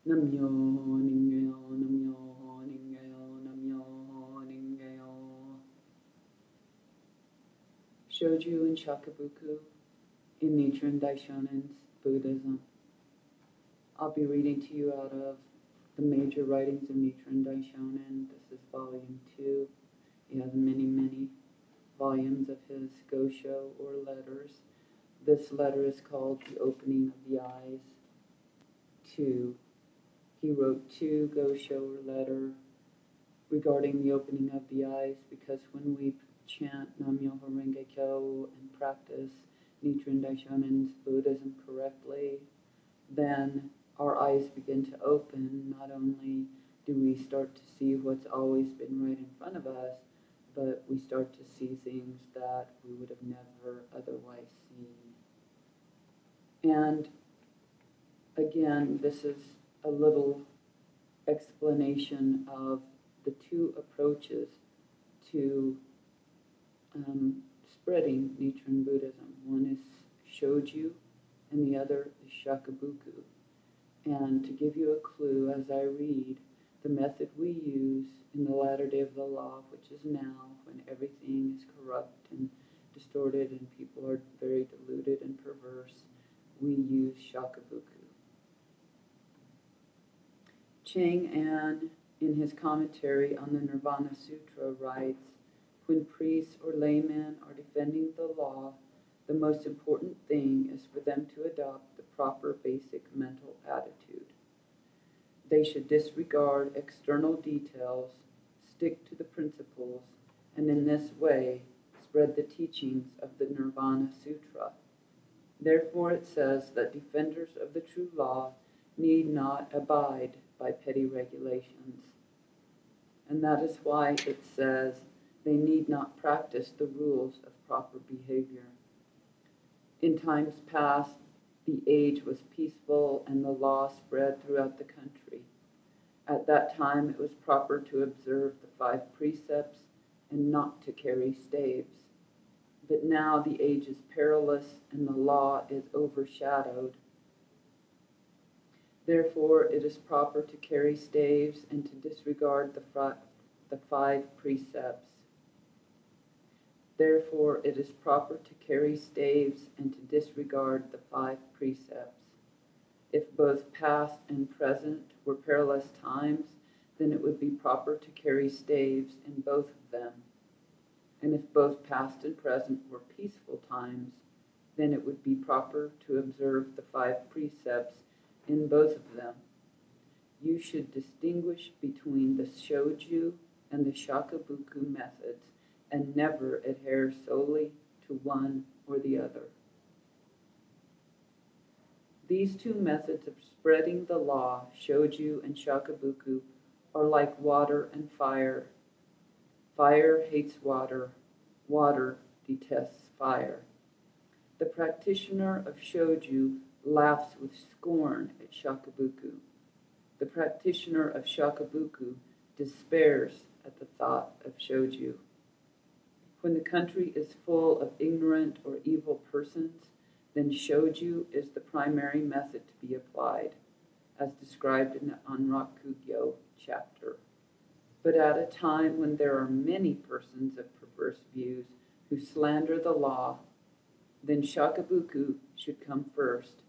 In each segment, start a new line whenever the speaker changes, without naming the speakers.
Namyo Ningeyo, Namyo Ningeyo, Namyo Ningeyo. Shoju and Shakabuku in Nichiren Daishonen's Buddhism. I'll be reading to you out of the major writings of Nichiren Daishonin. This is volume 2. He has many, many volumes of his gosho or letters. This letter is called The Opening of the Eyes 2. He wrote 2 gosho or letter regarding the opening of the eyes because when we chant Nam-myoho Renge Kyo and practice Nichiren Daishonin's Buddhism correctly, then our eyes begin to open. Not only do we start to see what's always been right in front of us, but we start to see things that we would have never otherwise seen. And again, this is a little explanation of the 2 approaches to spreading Nichiren Buddhism. One is Shoju and the other is Shakabuku. And to give you a clue, as I read, the method we use in the latter day of the law, which is now, when everything is corrupt and distorted and people are very deluded and perverse, we use Shakabuku. Chang An, in his commentary on the Nirvana Sutra, writes, when priests or laymen are defending the law, the most important thing is for them to adopt the proper basic mental attitude. They should disregard external details, stick to the principles, and in this way spread the teachings of the Nirvana Sutra. Therefore it says that defenders of the true law need not abide by petty regulations. And that is why it says they need not practice the rules of proper behavior. In times past, the age was peaceful and the law spread throughout the country. At that time, it was proper to observe the 5 precepts and not to carry staves. But now the age is perilous and the law is overshadowed. Therefore, it is proper to carry staves and to disregard the 5 precepts. Therefore, it is proper to carry staves and to disregard the 5 precepts. If both past and present were perilous times, then it would be proper to carry staves in both of them. And if both past and present were peaceful times, then it would be proper to observe the 5 precepts in both of them. You should distinguish between the Shoju and the Shakabuku methods and never adhere solely to one or the other. These 2 methods of spreading the law, Shoju and Shakabuku, are like water and fire. Fire hates water. Water detests fire. The practitioner of Shoju laughs with scorn at Shakabuku. The practitioner of Shakabuku despairs at the thought of Shoju. When the country is full of ignorant or evil persons, then Shoju is the primary method to be applied, as described in the Anrakugyo chapter. But at a time when there are many persons of perverse views who slander the law, then Shakabuku should come first,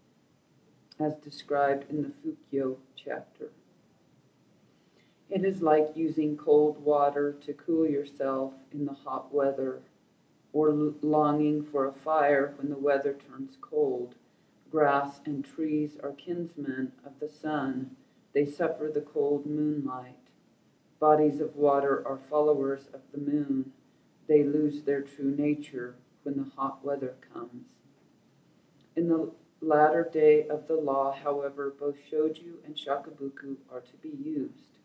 as described in the Fukyo chapter. It is like using cold water to cool yourself in the hot weather, or longing for a fire when the weather turns cold. Grass and trees are kinsmen of the sun. They suffer the cold moonlight. Bodies of water are followers of the moon. They lose their true nature when the hot weather comes. In the latter day of the law, however, both Shoju and Shakabuku are to be used.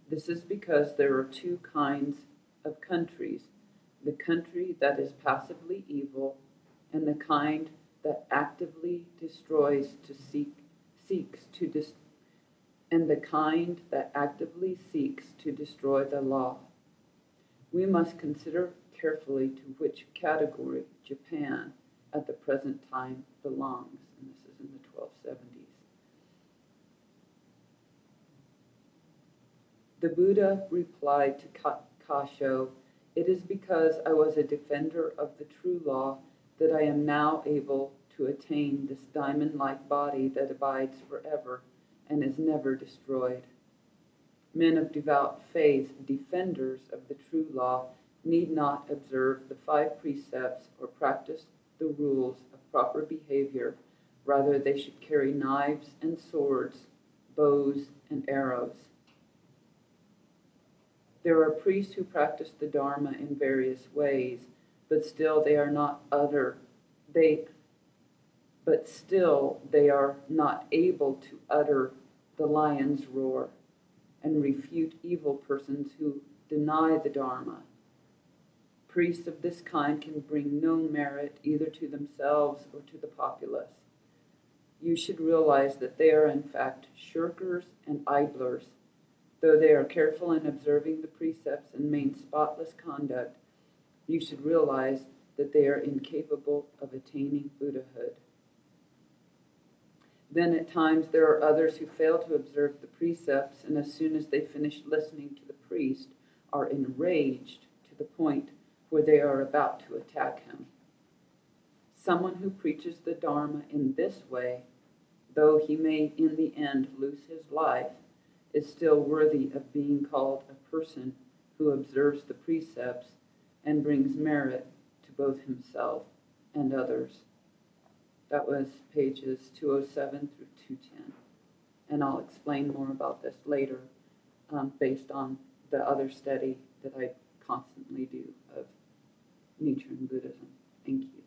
This is because there are 2 kinds of countries, the country that is passively evil and the kind that actively destroys and the kind that actively seeks to destroy the law. We must consider carefully to which category Japan at the present time belongs, and this is in the 1270s. The Buddha replied to Kasho, "It is because I was a defender of the true law that I am now able to attain this diamond-like body that abides forever and is never destroyed." Men of devout faith, defenders of the true law, need not observe the 5 precepts or practice the rules of proper behavior. Rather, they should carry knives and swords, bows and arrows. There are priests who practice the Dharma in various ways, but still they are not able to utter the lion's roar and refute evil persons who deny the Dharma. Priests of this kind can bring no merit either to themselves or to the populace. You should realize that they are in fact shirkers and idlers. Though they are careful in observing the precepts and maintain spotless conduct, you should realize that they are incapable of attaining Buddhahood. Then at times there are others who fail to observe the precepts, and as soon as they finish listening to the priest, are enraged to the point where they are about to attack him. Someone who preaches the Dharma in this way, though he may in the end lose his life, is still worthy of being called a person who observes the precepts and brings merit to both himself and others. That was pages 207 through 210. And I'll explain more about this later based on the other study that I constantly do of Nichiren Buddhism. Thank you.